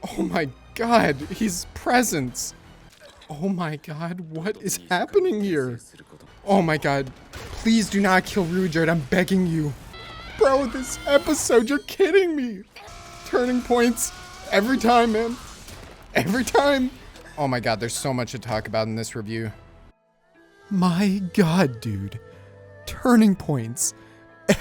Oh my god, his presence. Oh my god, what is happening here? Oh my god, please do not kill Ruijerd, I'm begging you. Bro, this episode, you're kidding me. Turning points every time, man. Every time. Oh my god, there's so much to talk about in this review. My god, dude. Turning points.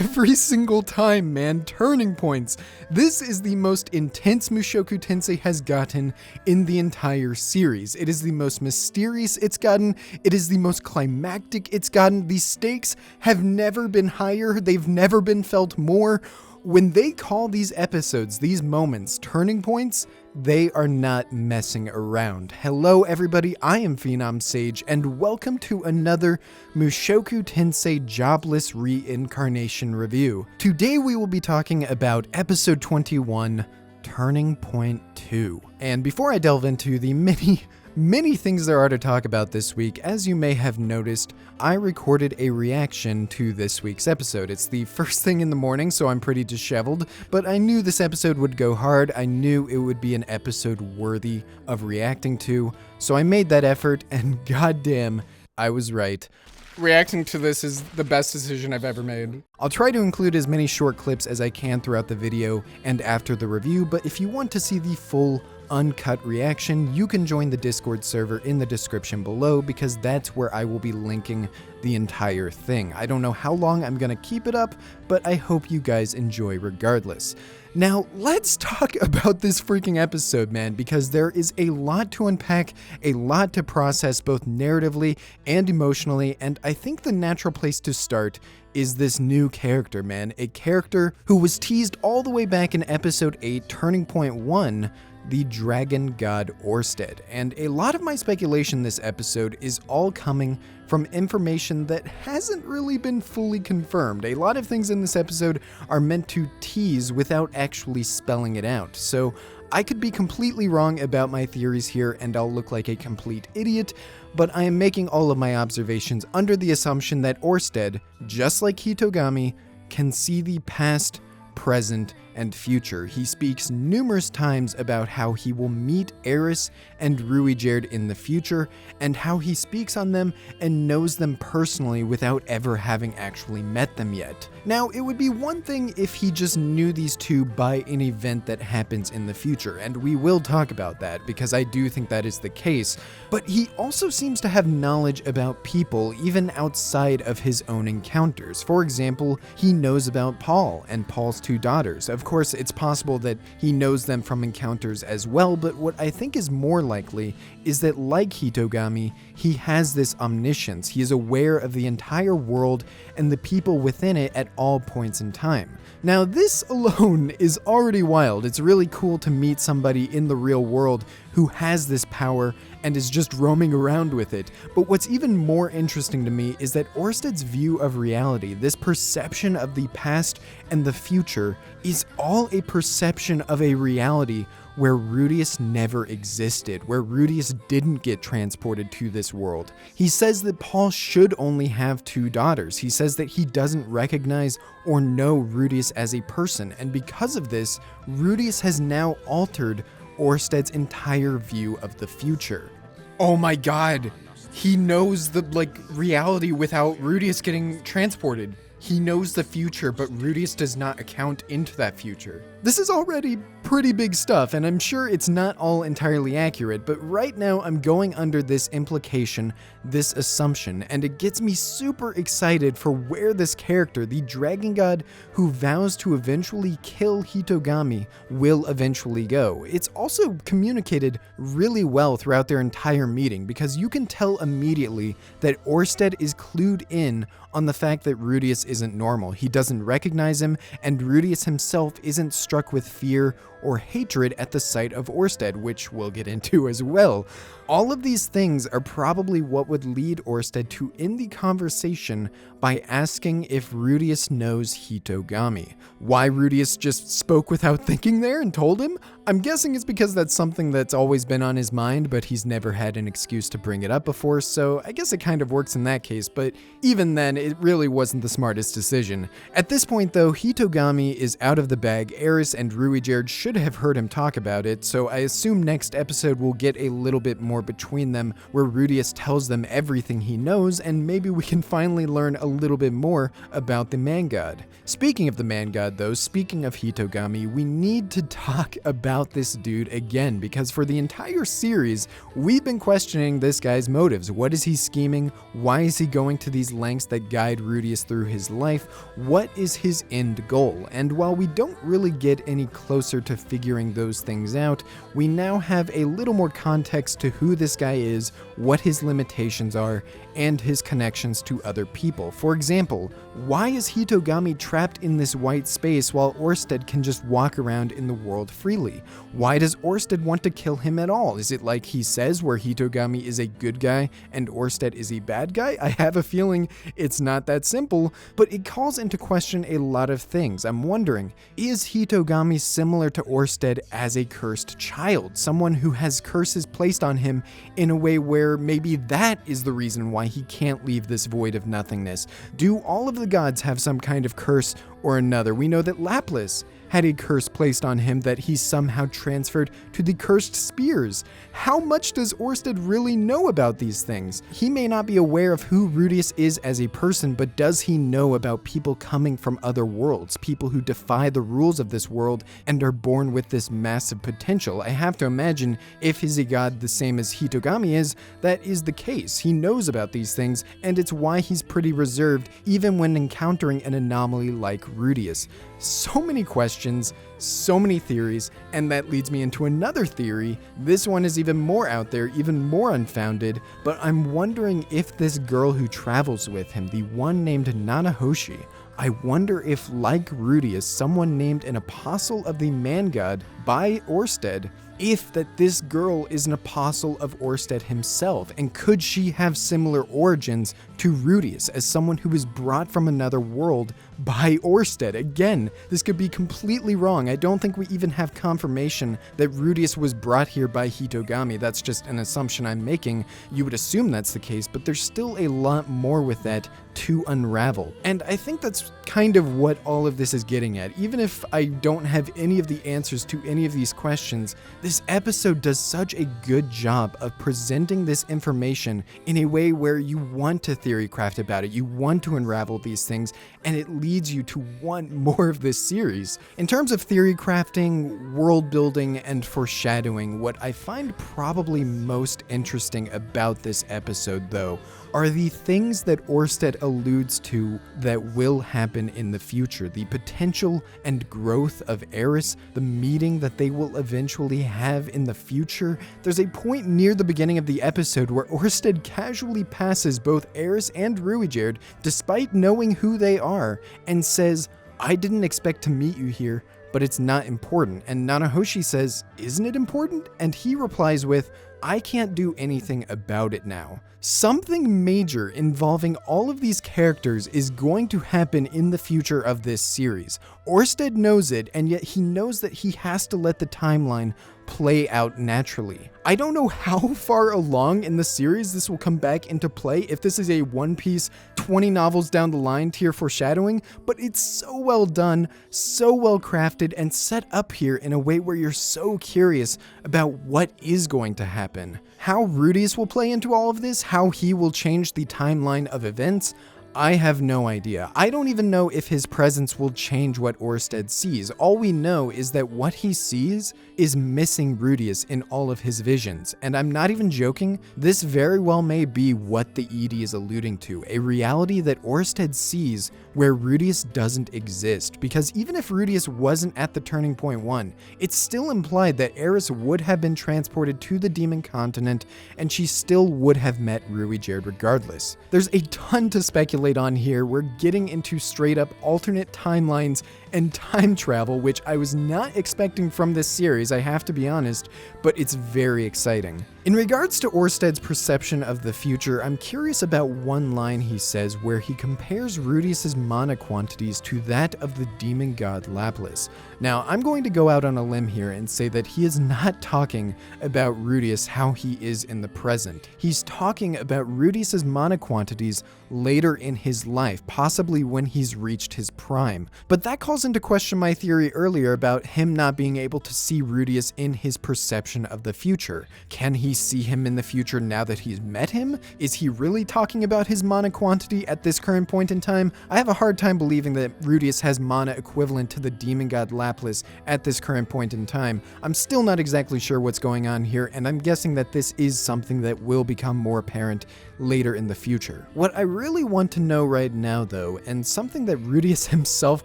Every single time, man, turning points. This is the most intense Mushoku Tensei has gotten in the entire series. It is the most mysterious it's gotten. It is the most climactic it's gotten. The stakes have never been higher. They've never been felt more. When they call these episodes, these moments, turning points, they are not messing around. Hello everybody, I am Phenom Sage, and welcome to another Mushoku Tensei Jobless Reincarnation review. Today we will be talking about episode 21, Turning Point 2. And before I delve into the many things there are to talk about this week, as you may have noticed, I recorded a reaction to this week's episode. It's the first thing in the morning, so I'm pretty disheveled, but I knew this episode would go hard. I knew it would be an episode worthy of reacting to, so I made that effort, and goddamn, I was right. Reacting to this is the best decision I've ever made. I'll try to include as many short clips as I can throughout the video and after the review, but if you want to see the full uncut reaction, you can join the Discord server in the description below because that's where I will be linking the entire thing. I don't know how long I'm gonna keep it up, but I hope you guys enjoy regardless. Now, let's talk about this freaking episode, man, because there is a lot to unpack, a lot to process both narratively and emotionally, and I think the natural place to start is this new character, man. A character who was teased all the way back in episode 8, Turning Point 1, the dragon god Orsted. And a lot of my speculation this episode is all coming from information that hasn't really been fully confirmed. A lot of things in this episode are meant to tease without actually spelling it out. So I could be completely wrong about my theories here and I'll look like a complete idiot, but I am making all of my observations under the assumption that Orsted, just like Hitogami, can see the past, present, and future. He speaks numerous times about how he will meet Eris and Ruijerd in the future, and how he speaks on them and knows them personally without ever having actually met them yet. Now, it would be one thing if he just knew these two by an event that happens in the future, and we will talk about that because I do think that is the case, but he also seems to have knowledge about people even outside of his own encounters. For example, he knows about Paul and Paul's two daughters. Of course, it's possible that he knows them from encounters as well, but what I think is more likely is that, like Hitogami, he has this omniscience. He is aware of the entire world and the people within it at all points in time. Now, this alone is already wild. It's really cool to meet somebody in the real world who has this power and is just roaming around with it. But what's even more interesting to me is that Orsted's view of reality, this perception of the past and the future, is all a perception of a reality where Rudius never existed, where Rudius didn't get transported to this world. He says that Paul should only have two daughters. He says that he doesn't recognize or know Rudius as a person, and because of this, Rudius has now altered Orsted's entire view of the future. Oh my god, he knows the reality without Rudius getting transported. He knows the future, but Rudius does not account into that future. This is already pretty big stuff, and I'm sure it's not all entirely accurate, but right now I'm going under this implication, this assumption, and it gets me super excited for where this character, the dragon god who vows to eventually kill Hitogami, will eventually go. It's also communicated really well throughout their entire meeting, because you can tell immediately that Orsted is clued in on the fact that Rudius isn't normal. He doesn't recognize him, and Rudius himself isn't struck with fear or hatred at the sight of Orsted, which we'll get into as well. All of these things are probably what would lead Orsted to end the conversation by asking if Rudius knows Hitogami. Why Rudius just spoke without thinking there and told him? I'm guessing it's because that's something that's always been on his mind, but he's never had an excuse to bring it up before, so I guess it kind of works in that case, but even then, it really wasn't the smartest decision. At this point though, Hitogami is out of the bag. Eris and Ruijerd should should have heard him talk about it, so I assume next episode we'll get a little bit more between them, where Rudius tells them everything he knows, and maybe we can finally learn a little bit more about the man god. Speaking of the man god though, speaking of Hitogami, we need to talk about this dude again, because for the entire series, we've been questioning this guy's motives. What is he scheming? Why is he going to these lengths that guide Rudius through his life? What is his end goal? And while we don't really get any closer to figuring those things out, we now have a little more context to who this guy is, what his limitations are, and his connections to other people. For example, why is Hitogami trapped in this white space while Orsted can just walk around in the world freely? Why does Orsted want to kill him at all? Is it like he says, where Hitogami is a good guy and Orsted is a bad guy? I have a feeling it's not that simple, but it calls into question a lot of things. I'm wondering, is Hitogami similar to Orsted as a cursed child? Someone who has curses placed on him in a way where maybe that is the reason why he can't leave this void of nothingness. Do all of the gods have some kind of curse or another? We know that Lapis had a curse placed on him that he somehow transferred to the cursed spears. How much does Orsted really know about these things? He may not be aware of who Rudius is as a person, but does he know about people coming from other worlds, people who defy the rules of this world and are born with this massive potential? I have to imagine if he's a god the same as Hitogami is, that is the case. He knows about these things, and it's why he's pretty reserved even when encountering an anomaly like Rudius. So many questions, so many theories, and that leads me into another theory. This one is even more out there, even more unfounded, but I'm wondering if this girl who travels with him, the one named Nanahoshi, I wonder if, like Rudius, someone named an apostle of the man god by Orsted, if that this girl is an apostle of Orsted himself, and could she have similar origins to Rudius as someone who was brought from another world by Orsted? Again, this could be completely wrong. I don't think we even have confirmation that Rudius was brought here by Hitogami. That's just an assumption I'm making. You would assume that's the case, but there's still a lot more with that to unravel. And I think that's kind of what all of this is getting at. Even if I don't have any of the answers to any of these questions, this episode does such a good job of presenting this information in a way where you want to theory craft about it, you want to unravel these things, and it leads you to want more of this series. In terms of theory crafting, world building, and foreshadowing, what I find probably most interesting about this episode, though, are the things that Orsted alludes to that will happen in the future. The potential and growth of Eris, the meeting that they will eventually have in the future. There's a point near the beginning of the episode where Orsted casually passes both Eris and Ruijerd, despite knowing who they are, and says, "I didn't expect to meet you here, but it's not important." And Nanahoshi says, "Isn't it important?" And he replies with, "I can't do anything about it now." Something major involving all of these characters is going to happen in the future of this series. Orsted knows it, and yet he knows that he has to let the timeline play out naturally. I don't know how far along in the series this will come back into play, if this is a One Piece 20 novels down the line tier foreshadowing, but it's so well done, so well crafted, and set up here in a way where you're so curious about what is going to happen. How Rudius will play into all of this, how he will change the timeline of events, I have no idea. I don't even know if his presence will change what Orsted sees. All we know is that what he sees is missing Rudius in all of his visions. And I'm not even joking, this very well may be what the ED is alluding to, a reality that Orsted sees where Rudius doesn't exist. Because even if Rudius wasn't at the Turning Point 1, it's still implied that Eris would have been transported to the Demon Continent, and she still would have met Ruijerd regardless. There's a ton to speculate on here. We're getting into straight up alternate timelines and time travel, which I was not expecting from this series, I have to be honest, but it's very exciting. In regards to Orsted's perception of the future, I'm curious about one line he says where he compares Rudius's mana quantities to that of the demon god Lapis. Now, I'm going to go out on a limb here and say that he is not talking about Rudius how he is in the present. He's talking about Rudius's mana quantities later in his life, possibly when he's reached his prime. But that calls calls into question my theory earlier about him not being able to see Rudeus in his perception of the future. Can he see him in the future now that he's met him? Is he really talking about his mana quantity at this current point in time? I have a hard time believing that Rudeus has mana equivalent to the demon god Lapis at this current point in time. I'm still not exactly sure what's going on here, and I'm guessing that this is something that will become more apparent later in the future. What I really want to know right now, though, and something that Rudeus himself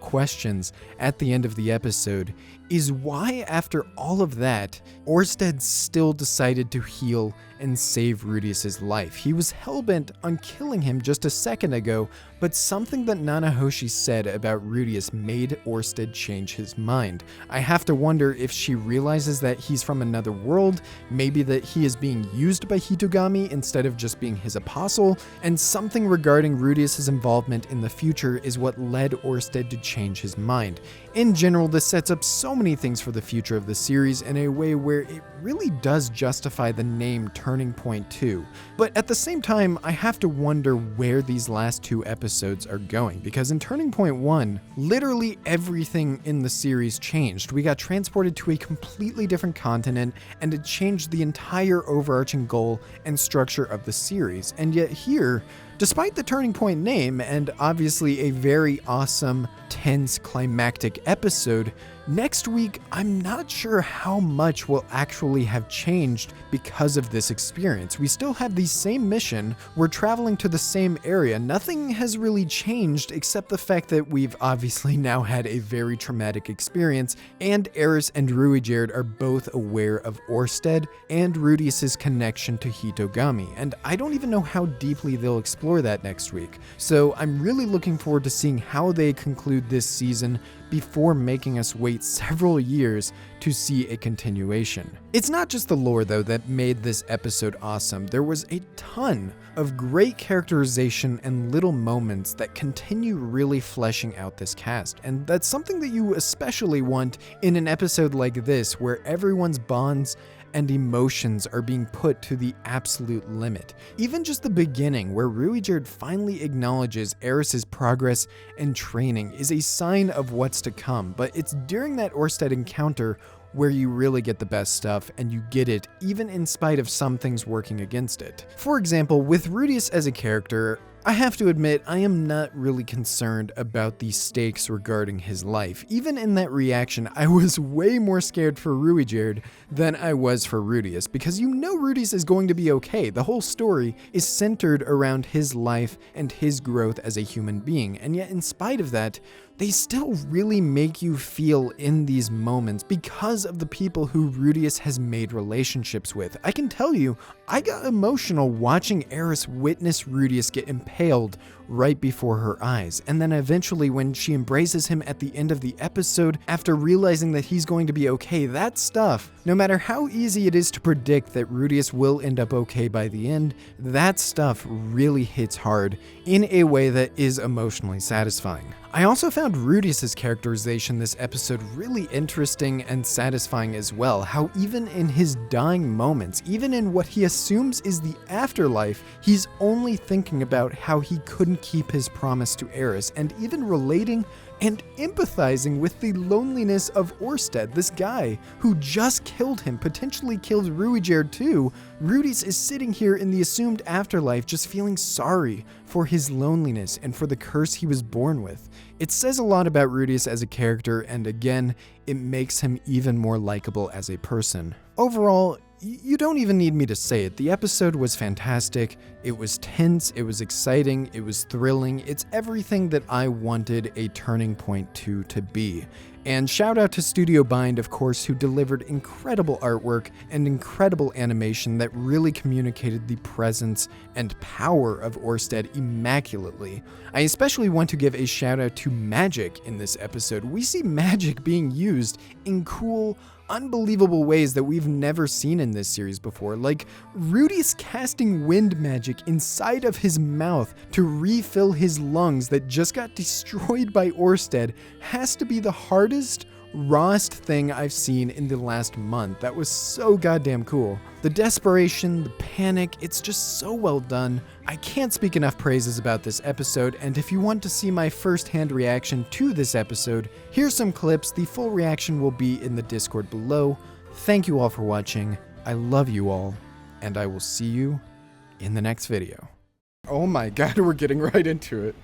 questions at the end of the episode, is why, after all of that, Orsted still decided to heal and save Rudeus's life. He was hellbent on killing him just a second ago, but something that Nanahoshi said about Rudeus made Orsted change his mind. I have to wonder if she realizes that he's from another world, maybe that he is being used by Hitogami instead of just being his apostle, and something regarding Rudeus's involvement in the future is what led Orsted to change his mind. In general, this sets up so many things for the future of the series in a way where it really does justify the name Turning Point 2. But at the same time, I have to wonder where these last 2 episodes are going, because in Turning Point 1, literally everything in the series changed. We got transported to a completely different continent, and it changed the entire overarching goal and structure of the series. And yet here, despite the Turning Point name, and obviously a very awesome, tense, climactic episode, next week, I'm not sure how much will actually have changed because of this experience. We still have the same mission, we're traveling to the same area, nothing has really changed except the fact that we've obviously now had a very traumatic experience, and Eris and Ruijerd are both aware of Orsted and Rudeus's connection to Hitogami, and I don't even know how deeply they'll explore that next week. So I'm really looking forward to seeing how they conclude this season before making us wait several years to see a continuation. It's not just the lore, though, that made this episode awesome. There was a ton of great characterization and little moments that continue really fleshing out this cast, and that's something that you especially want in an episode like this, where everyone's bonds and emotions are being put to the absolute limit. Even just the beginning, where Ruijerd finally acknowledges Eris's progress and training, is a sign of what's to come, but it's during that Orsted encounter where you really get the best stuff, and you get it even in spite of some things working against it. For example, with Rudeus as a character, I have to admit, I am not really concerned about the stakes regarding his life. Even in that reaction, I was way more scared for Ruijerd than I was for Rudeus, because you know Rudeus is going to be okay. The whole story is centered around his life and his growth as a human being, and yet in spite of that, they still really make you feel in these moments because of the people who Rudeus has made relationships with. I can tell you, I got emotional watching Eris witness Rudeus get impaled right before her eyes, and then eventually when she embraces him at the end of the episode after realizing that he's going to be okay, that stuff, no matter how easy it is to predict that Rudeus will end up okay by the end, that stuff really hits hard in a way that is emotionally satisfying. I also found Rudeus's characterization this episode really interesting and satisfying as well, how even in his dying moments, even in what he assumes is the afterlife, he's only thinking about how he couldn't keep his promise to Eris, and even relating and empathizing with the loneliness of Orsted, this guy who just killed him, potentially killed Ruijerd too. Rudeus is sitting here in the assumed afterlife just feeling sorry for his loneliness and for the curse he was born with. It says a lot about Rudeus as a character, and again, it makes him even more likable as a person. Overall, you don't even need me to say it. The episode was fantastic. It was tense, it was exciting, it was thrilling. It's everything that I wanted a Turning Point 2 to be. And shout out to Studio Bind, of course, who delivered incredible artwork and incredible animation that really communicated the presence and power of Orsted immaculately. I especially want to give a shout out to magic in this episode. We see magic being used in cool, unbelievable ways that we've never seen in this series before, like Rudeus casting wind magic inside of his mouth to refill his lungs that just got destroyed by Orsted has to be the hardest rawest thing I've seen in the last month. That was so goddamn cool. The desperation, the panic, it's just so well done. I can't speak enough praises about this episode, and if you want to see my first-hand reaction to this episode, here's some clips. The full reaction will be in the Discord below. Thank you all for watching. I love you all, and I will see you in the next video. Oh my god, we're getting right into it.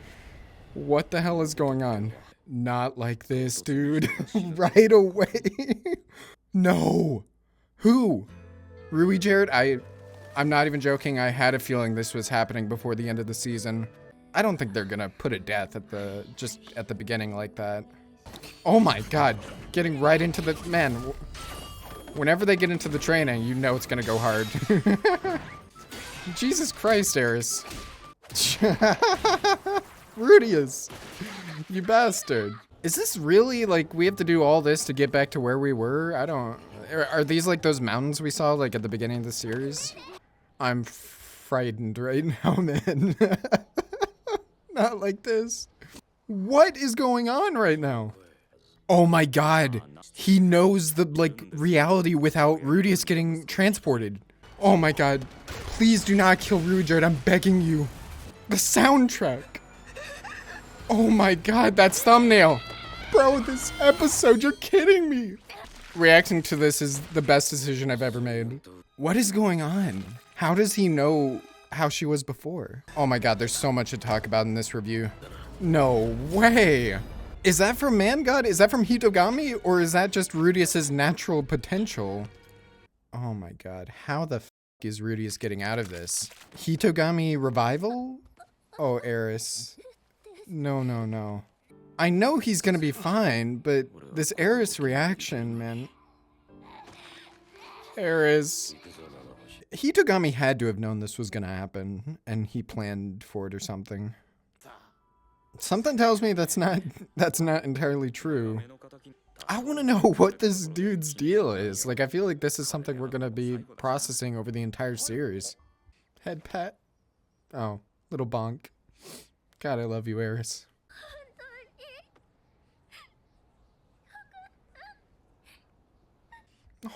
What the hell is going on? Not like this, dude. Right away. No. Who? Rui Jared? I'm not even joking. I had a feeling this was happening before the end of the season. I don't think they're gonna put a death just at the beginning like that. Oh my god. Getting right into the... Man, whenever they get into the training, you know it's gonna go hard. Jesus Christ, Eris. Rudius, you bastard. Is this really, like, we have to do all this to get back to where we were? I don't... Are these like those mountains we saw, like, at the beginning of the series? I'm frightened right now, man. Not like this. What is going on right now? Oh my god. He knows the, like, reality without Rudius getting transported. Oh my god. Please do not kill Rudius, I'm begging you. The soundtrack. Oh my god, that's thumbnail. Bro, this episode, you're kidding me. Reacting to this is the best decision I've ever made. What is going on? How does he know how she was before? Oh my god, there's so much to talk about in this review. No way. Is that from Man God? Is that from Hitogami? Or is that just Rudius's natural potential? Oh my god, how the f is Rudius getting out of this? Hitogami revival? Oh, Eris. No, no, no. I know he's gonna be fine, but this Eris reaction, man. Eris. Hitogami had to have known this was gonna happen, and he planned for it or something. Something tells me that's not entirely true. I want to know what this dude's deal is. Like, I feel like this is something we're gonna be processing over the entire series. Head pat. Oh, little bonk. God, I love you, Eris.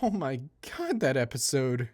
Oh my god, that episode.